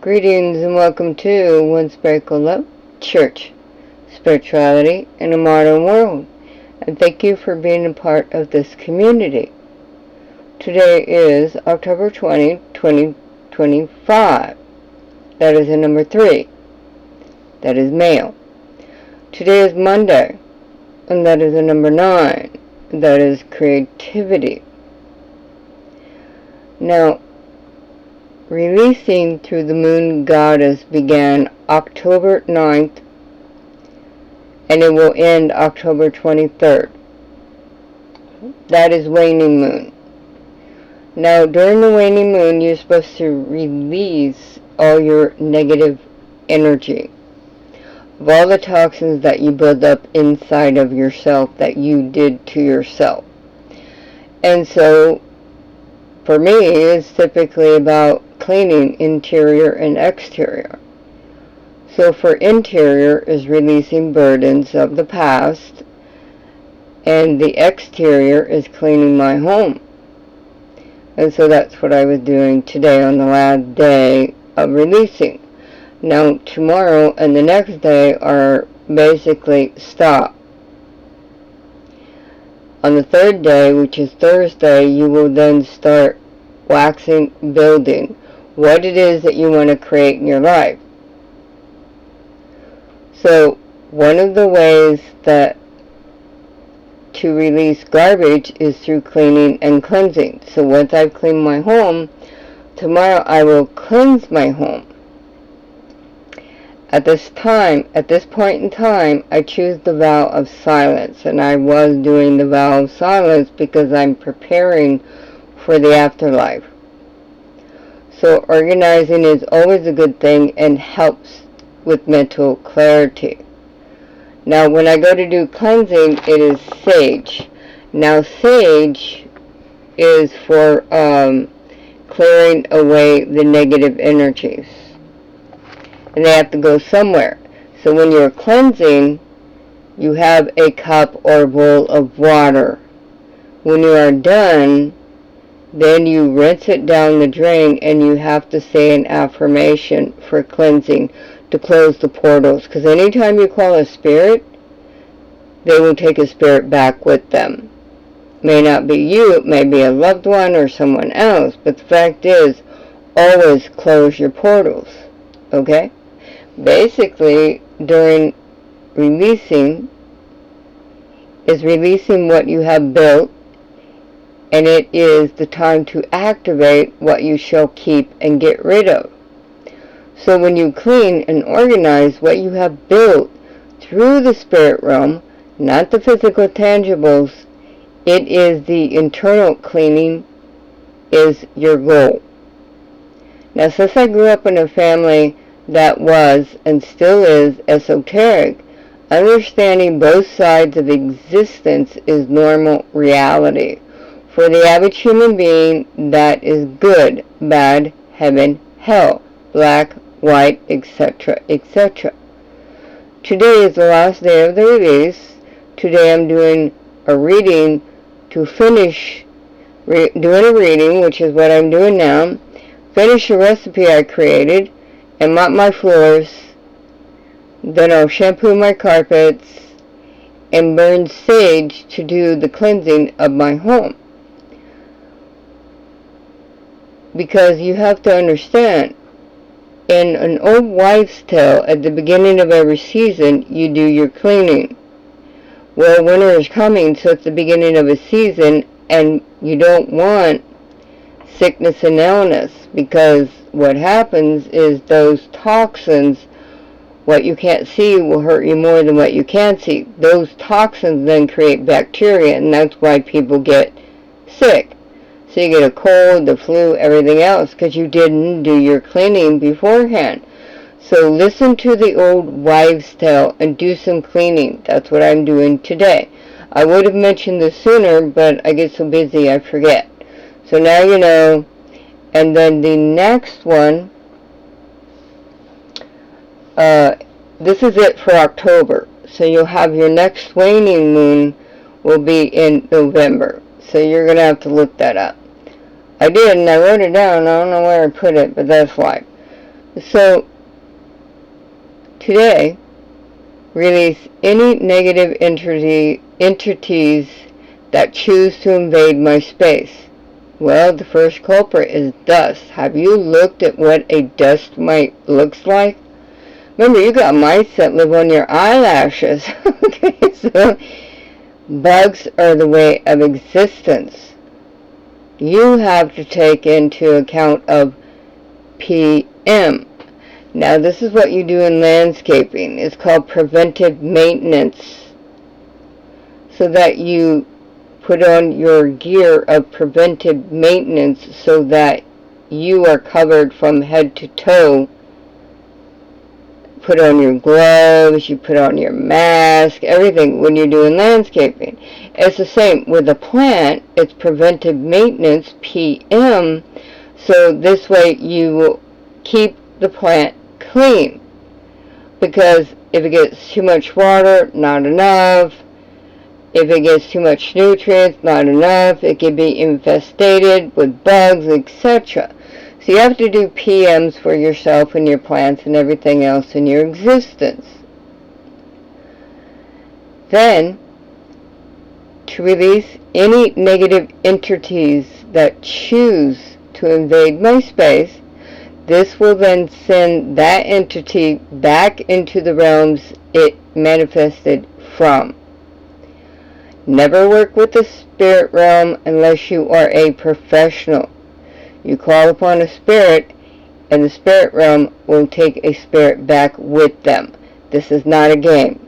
Greetings and welcome to One Spiritual Love Church, Spirituality in a Modern World, and thank you for being a part of this community. Today is October 20, 2025. That is the number 3. That is male. Today is Monday, and that is the number 9. That is creativity. Now, releasing through the moon goddess began October 9th, and it will end October 23rd. That is waning moon. Now, during the waning moon, you're supposed to release all your negative energy, of all the toxins that you build up inside of yourself that you did to yourself. And so, for me, it's typically about cleaning interior and exterior. So for interior is releasing burdens of the past, and the exterior is cleaning my home. And so that's what I was doing today on the last day of releasing. Now tomorrow and the next day are basically stop. On the third day, which is Thursday, you will then start waxing, building what it is that you want to create in your life. So one of the ways that to release garbage is through cleaning and cleansing. So once I've cleaned my home, tomorrow I will cleanse my home. At this point in time, I choose the vow of silence, and I was doing the vow of silence because I'm preparing for the afterlife. So organizing is always a good thing and helps with mental clarity. Now when I go to do cleansing, it is sage. Now sage is for clearing away the negative energies. And they have to go somewhere. So when you're cleansing, you have a cup or bowl of water. When you are done, then you rinse it down the drain, and you have to say an affirmation for cleansing to close the portals. Because anytime you call a spirit, they will take a spirit back with them. May not be you, it may be a loved one or someone else, but the fact is, always close your portals. Okay? Basically, during releasing, is releasing what you have built, and it is the time to activate what you shall keep and get rid of. So when you clean and organize what you have built through the spirit realm, not the physical tangibles, it is the internal cleaning is your goal. Now, since I grew up in a family that was and still is esoteric, understanding both sides of existence is normal reality. For the average human being, that is good, bad, heaven, hell, black, white, etc., etc. Today is the last day of the release. Today I'm doing a reading to finish doing a reading, which is what I'm doing now. Finish a recipe I created and mop my floors. Then I'll shampoo my carpets and burn sage to do the cleansing of my home. Because you have to understand, in an old wives' tale, at the beginning of every season, you do your cleaning. Well, winter is coming, so it's the beginning of a season, and you don't want sickness and illness, because what happens is those toxins, what you can't see will hurt you more than what you can see. Those toxins then create bacteria, and that's why people get sick. So you get a cold, the flu, everything else, because you didn't do your cleaning beforehand. So listen to the old wives' tale and do some cleaning. That's what I'm doing today. I would have mentioned this sooner, but I get so busy I forget. So now you know. And then the next one, this is it for October. So you'll have your next waning moon will be in November. So you're going to have to look that up. I did, and I wrote it down. I don't know where I put it, but that's why. So today, release any negative entities that choose to invade my space. Well, the first culprit is dust. Have you looked at what a dust mite looks like? Remember, you got mites that live on your eyelashes. Okay, so bugs are the way of existence. You have to take into account of PM. Now, this is what you do in landscaping. It's called preventive maintenance, so that you put on your gear of preventive maintenance so that you are covered from head to toe. Put on your gloves, you put on your mask, everything when you're doing landscaping. It's the same with a plant. It's preventive maintenance, PM, so this way you will keep the plant clean. Because if it gets too much water, not enough. If it gets too much nutrients, not enough. It can be infested with bugs, etc. So you have to do PMs for yourself and your plants and everything else in your existence. Then, to release any negative entities that choose to invade my space, this will then send that entity back into the realms it manifested from. Never work with the spirit realm unless you are a professional. You call upon a spirit, and the spirit realm will take a spirit back with them. This is not a game.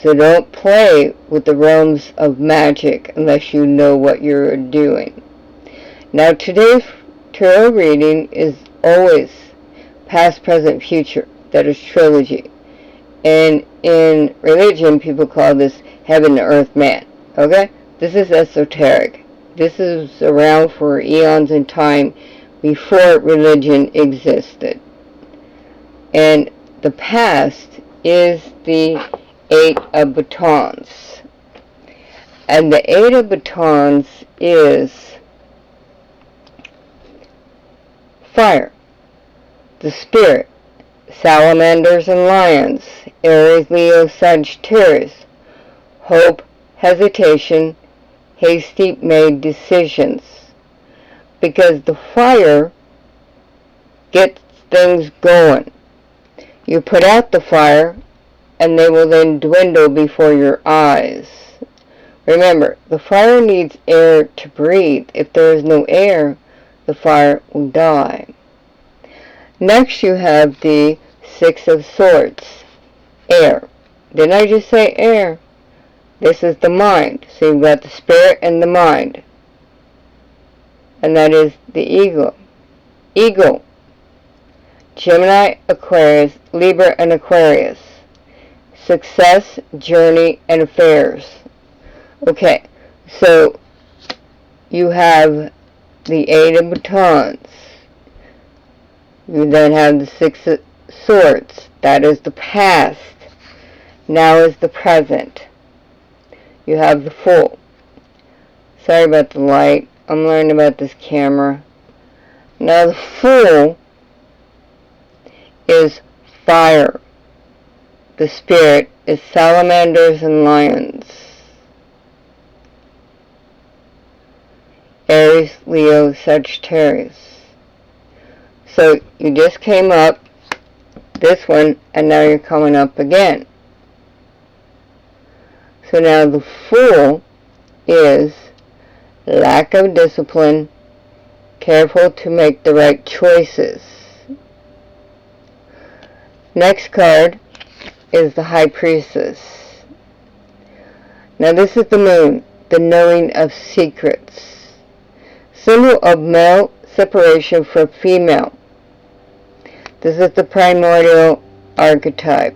So don't play with the realms of magic unless you know what you're doing. Now, today's tarot reading is always past, present, future. That is trilogy. And in religion, people call this heaven to earth man. Okay? This is esoteric. This is around for eons in time before religion existed. And the past is the Eight of Batons. And the Eight of Batons is fire, the spirit, salamanders and lions, Aries, Leo, Sagittarius, hope, hesitation, hasty made decisions. Because the fire gets things going. You put out the fire, and they will then dwindle before your eyes. Remember, the fire needs air to breathe. If there is no air, the fire will die. Next you have the Six of Swords, air. Didn't I just say air? This is the mind. So you've got the spirit and the mind. And that is the ego. Ego. Gemini, Aquarius, Libra, and Aquarius. Success, journey, and affairs. Okay, so you have the Eight of Batons. You then have the Six of Swords. That is the past. Now is the present. You have the Fool. Sorry about the light. I'm learning about this camera. Now the Fool is fire. The spirit is salamanders and lions. Aries, Leo, Sagittarius. So you just came up this one, and now you're coming up again. So now the Fool is lack of discipline, careful to make the right choices. Next card is the High Priestess. Now this is the Moon, the knowing of secrets. Symbol of male separation from female. This is the primordial archetype.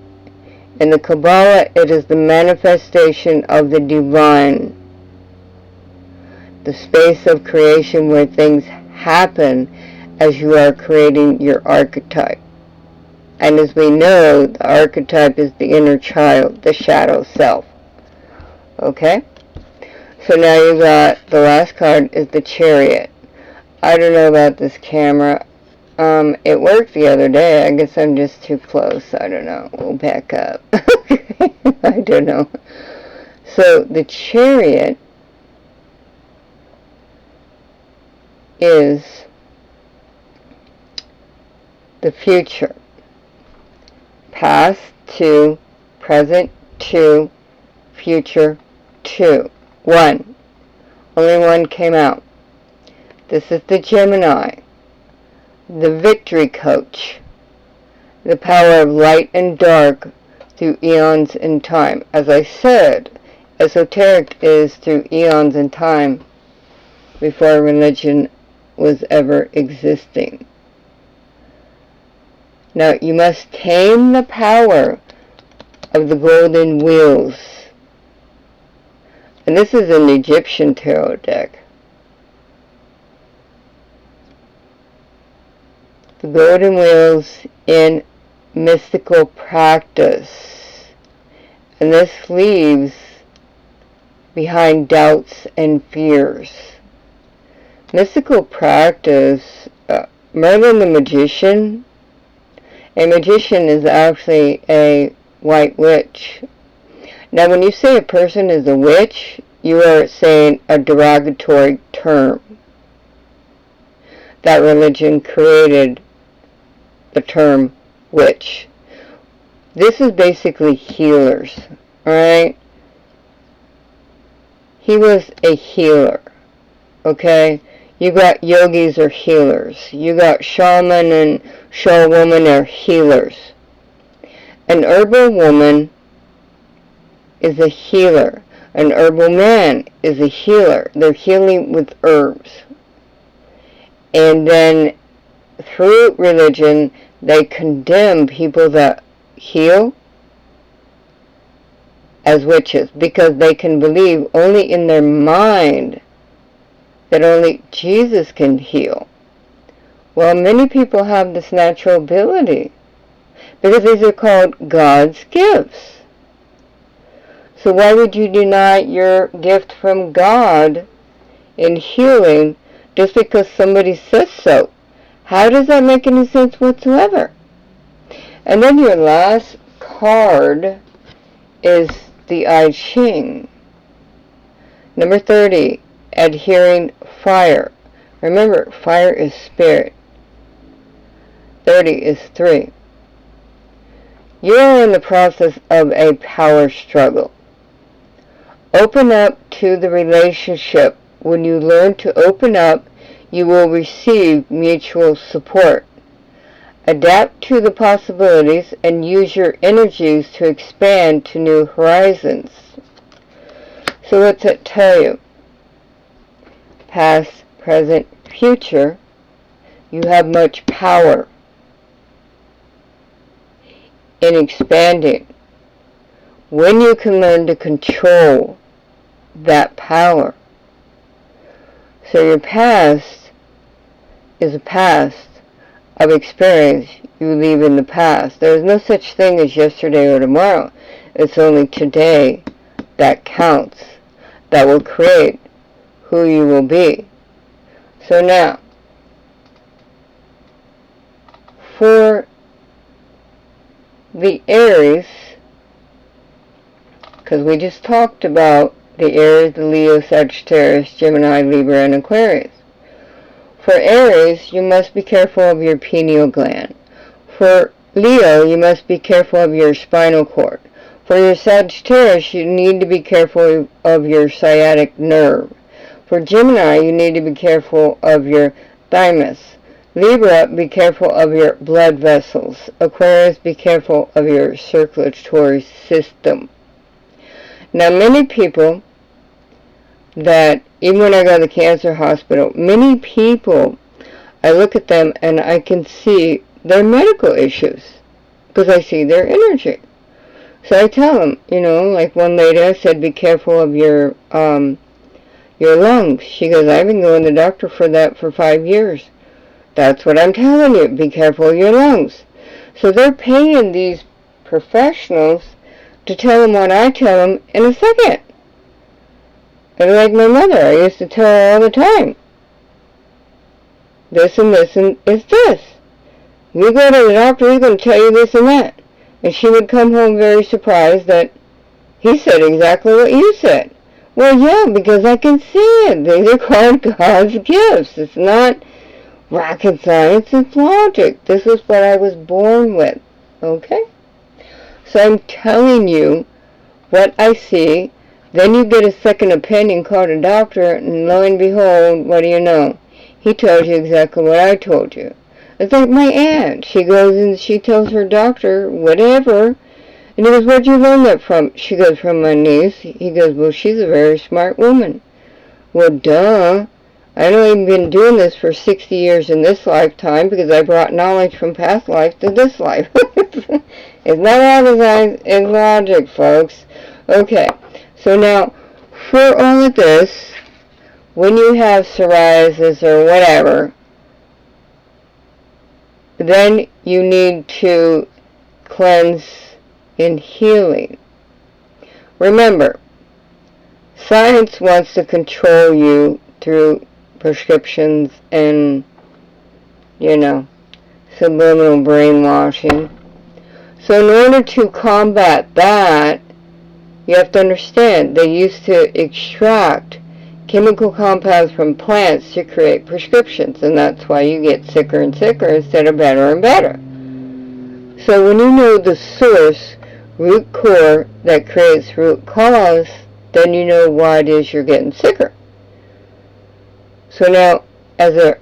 In the Kabbalah, it is the manifestation of the divine. The space of creation where things happen as you are creating your archetype. And as we know, the archetype is the inner child, the shadow self. Okay? So now you got, the last card is the Chariot. I don't know about this camera. It worked the other day. I guess I'm just too close. I don't know. We'll back up. I don't know. So the Chariot is the future. Past 2, present 2, future 2. 1. Only 1 came out. This is the Gemini, the victory coach, the power of light and dark through eons in time. As I said, esoteric is through eons in time before religion was ever existing. Now, you must tame the power of the golden wheels. And this is an Egyptian tarot deck. The golden wheels in mystical practice. And this leaves behind doubts and fears. Mystical practice, Merlin the Magician. A magician is actually a white witch. Now, when you say a person is a witch, you are saying a derogatory term. That religion created the term witch. This is basically healers, alright? He was a healer, okay? You got yogis or healers. You got shaman and showwoman are healers. An herbal woman is a healer. An herbal man is a healer. They're healing with herbs. And then through religion, they condemn people that heal as witches because they can believe only in their mind that only Jesus can heal. Well, many people have this natural ability because these are called God's gifts. So why would you deny your gift from God in healing just because somebody says so? How does that make any sense whatsoever? And then your last card is the I-Ching. Number 30, adhering fire. Remember, fire is spirit. 30 is 3. You are in the process of a power struggle. Open up to the relationship. When you learn to open up, you will receive mutual support. Adapt to the possibilities and use your energies to expand to new horizons. So what's it tell you? Past, present, future, you have much power in expanding. When you can learn to control that power. So your past is a past of experience you leave in the past. There is no such thing as yesterday or tomorrow. It's only today that counts, that will create who you will be. So now, for the Aries, because we just talked about the Aries, the Leo, Sagittarius, Gemini, Libra, and Aquarius. For Aries, you must be careful of your pineal gland. For Leo, you must be careful of your spinal cord. For your Sagittarius, you need to be careful of your sciatic nerve. For Gemini, you need to be careful of your thymus. Libra, be careful of your blood vessels. Aquarius, be careful of your circulatory system. Now, many people that, even when I go to the cancer hospital, many people, I look at them and I can see their medical issues because I see their energy. So I tell them, like one lady, I said, be careful of your lungs. She goes, I've been going to the doctor for that for 5 years. That's what I'm telling you. Be careful of your lungs. So they're paying these professionals to tell them what I tell them in a second. And like my mother, I used to tell her all the time, this and this and is this. You go to the doctor, he's going to tell you this and that. And she would come home very surprised that he said exactly what you said. Well, yeah, because I can see it. These are called God's gifts. It's not rocket science, it's logic. This is what I was born with. Okay? So I'm telling you what I see. Then you get a second opinion, call a doctor, and lo and behold, what do you know? He told you exactly what I told you. It's like my aunt. She goes and she tells her doctor, whatever, and he goes, where'd you learn that from? She goes, from my niece. He goes, well, she's a very smart woman. Well, duh. I've only been doing this for 60 years in this lifetime because I brought knowledge from past life to this life. It's not rocket science, it's logic, folks. Okay, so now, for all of this, when you have psoriasis or whatever, then you need to cleanse in healing. Remember, science wants to control you through prescriptions and, subliminal brainwashing. So in order to combat that, you have to understand they used to extract chemical compounds from plants to create prescriptions, and that's why you get sicker and sicker instead of better and better. So when you know the source, root core, that creates root cause, then you know why it is you're getting sicker. So now, as a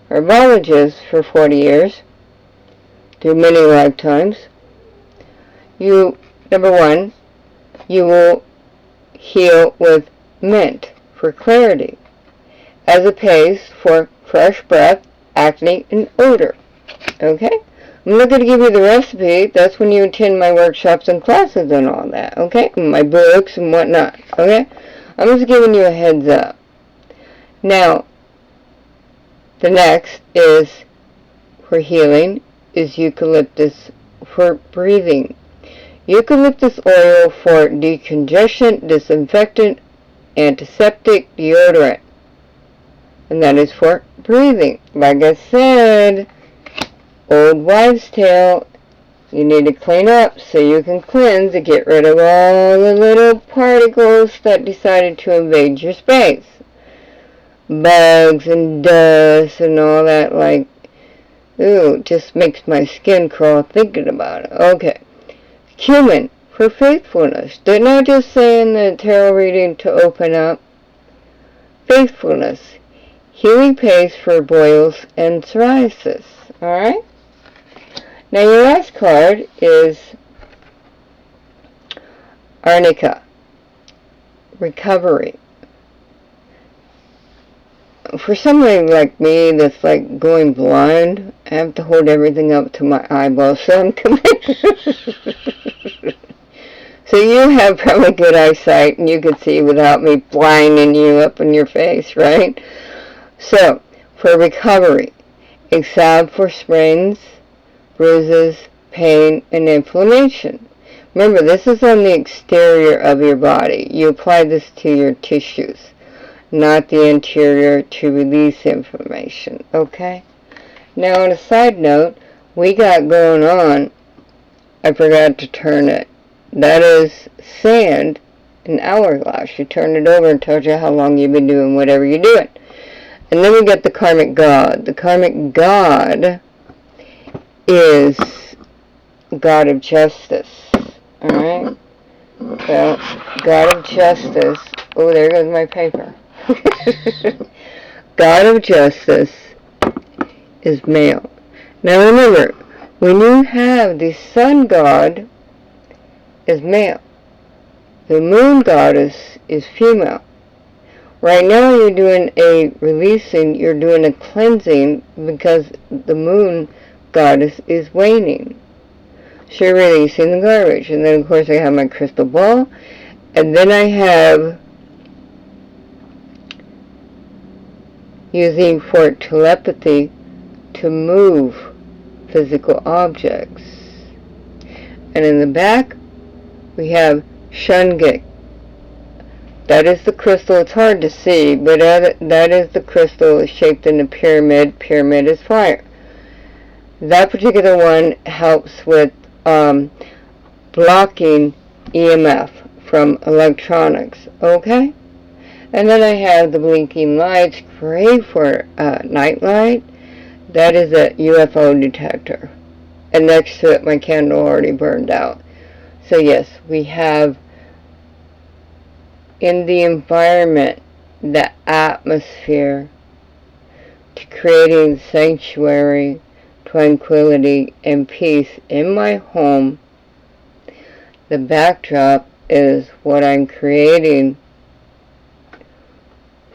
herbologist for 40 years, through many lifetimes, number one, you will heal with mint for clarity, as a paste for fresh breath, acne, and odor. Okay? I'm not going to give you the recipe. That's when you attend my workshops and classes and all that. Okay? And my books and whatnot. Okay? I'm just giving you a heads up. Now, the next is, for healing, is eucalyptus for breathing. Eucalyptus oil for decongestion, disinfectant, antiseptic, deodorant. And that is for breathing. Like I said, old wives' tale, you need to clean up so you can cleanse and get rid of all the little particles that decided to invade your space. Bugs and dust and all that, like, ooh, just makes my skin crawl thinking about it. Okay. Cumin for faithfulness. Didn't I just say in the tarot reading to open up? Faithfulness. Healing paste for boils and psoriasis. Alright? Now your last card is Arnica. Recovery. For somebody like me that's like going blind, I have to hold everything up to my eyeballs so I'm So you have probably good eyesight and you can see without me blinding you up in your face, right? So, for recovery, a salve for sprains, bruises, pain, and inflammation. Remember, this is on the exterior of your body. You apply this to your tissues, not the interior, to release inflammation, okay? Now, on a side note, we got going on, I forgot to turn it. That is sand, an hourglass. You turn it over and tells you how long you've been doing whatever you're doing. And then we get the karmic god. The karmic god is God of justice, alright? Well, God of justice, oh, there goes my paper. God of justice is male. Now remember, when you have the sun god is male, the moon goddess is female. Right now you're doing a releasing, you're doing a cleansing because the moon goddess is waning. So you're releasing the garbage. And then of course I have my crystal ball, and then I have using for telepathy to move physical objects. And in the back we have Shungite. That is the crystal. It's hard to see, but that is the crystal shaped in a pyramid. Pyramid is fire. That particular one helps with blocking EMF from electronics, okay? And then I have the blinking lights, great for night light. That is a UFO detector. And next to it, my candle already burned out. So yes, we have in the environment, the atmosphere, to creating sanctuary, tranquility, and peace in my home. The backdrop is what I'm creating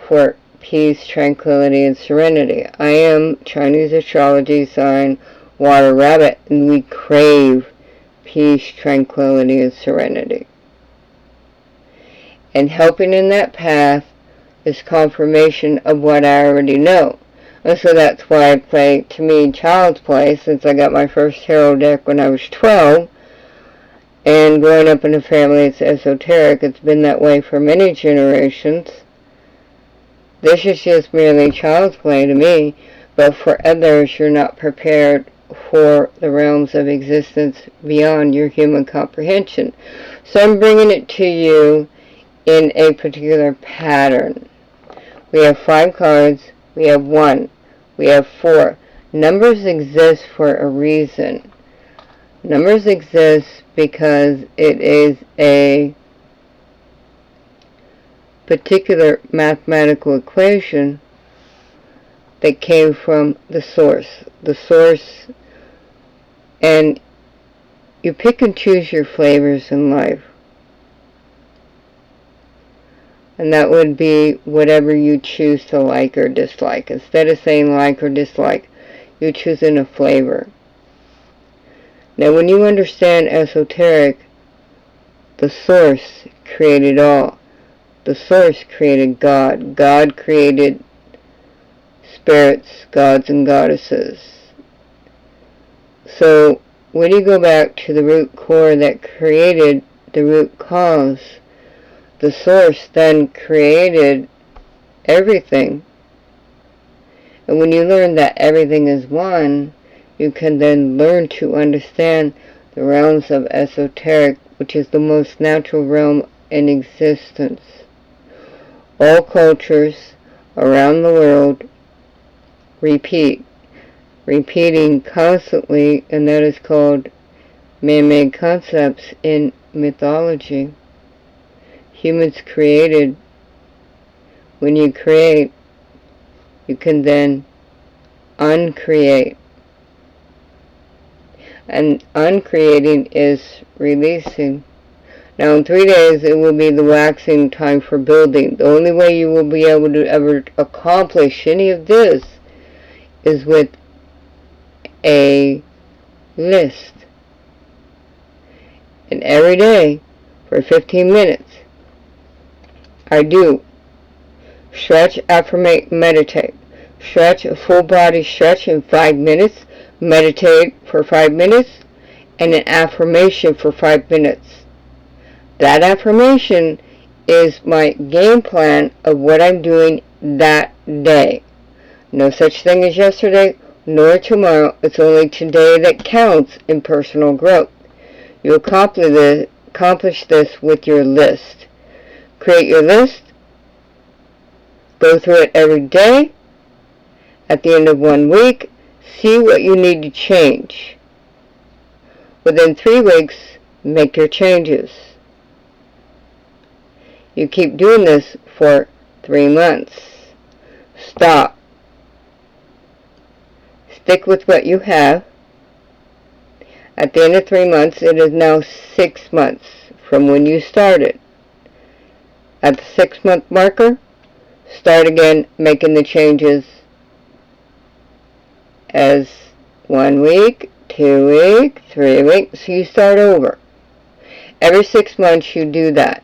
for peace, tranquility, and serenity. I am Chinese astrology sign Water Rabbit, and we crave peace, tranquility, and serenity. And helping in that path is confirmation of what I already know. And so that's why I play, to me, Child's Play, since I got my first tarot deck when I was 12. And growing up in a family that's esoteric, it's been that way for many generations. This is just merely child's play to me, but for others, you're not prepared for the realms of existence beyond your human comprehension. So I'm bringing it to you in a particular pattern. We have 5 cards, we have 1, we have 4. Numbers exist for a reason. Numbers exist because it is a particular mathematical equation that came from the source. The source, and you pick and choose your flavors in life. And that would be whatever you choose to like or dislike. Instead of saying like or dislike, you're choosing a flavor. Now when you understand esoteric, the source created all. The source created God. God created spirits, gods, and goddesses. So when you go back to the root core that created the root cause, the source then created everything. And when you learn that everything is one, you can then learn to understand the realms of esoteric, which is the most natural realm in existence. All cultures around the world repeating constantly, and that is called man-made concepts in mythology. Humans created. When you create, you can then uncreate. And uncreating is releasing. Now in 3 days it will be the waxing time for building. The only way you will be able to ever accomplish any of this is with a list. And every day for 15 minutes I do stretch, affirmate, meditate. Stretch, a full body stretch in 5 minutes. Meditate for 5 minutes. And an affirmation for 5 minutes. That affirmation is my game plan of what I'm doing that day. No such thing as yesterday nor tomorrow. It's only today that counts in personal growth. You accomplish this with your list. Create your list. Go through it every day. At the end of 1 week, see what you need to change. Within 3 weeks, make your changes. You keep doing this for 3 months. Stop. Stick with what you have. At the end of 3 months, it is now 6 months from when you started. At the 6-month marker, start again making the changes as 1 week, 2 weeks, 3 weeks. So you start over. Every 6 months you do that.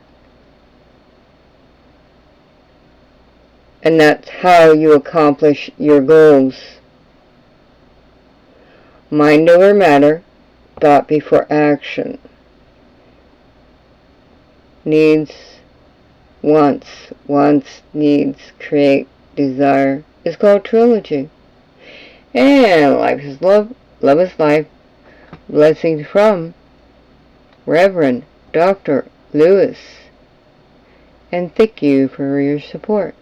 And that's how you accomplish your goals. Mind over matter, thought before action. Needs, wants, needs, create, desire. It's called trilogy. And life is love, Love is life. Blessings from Reverend Dr. Lewis. And thank you for your support.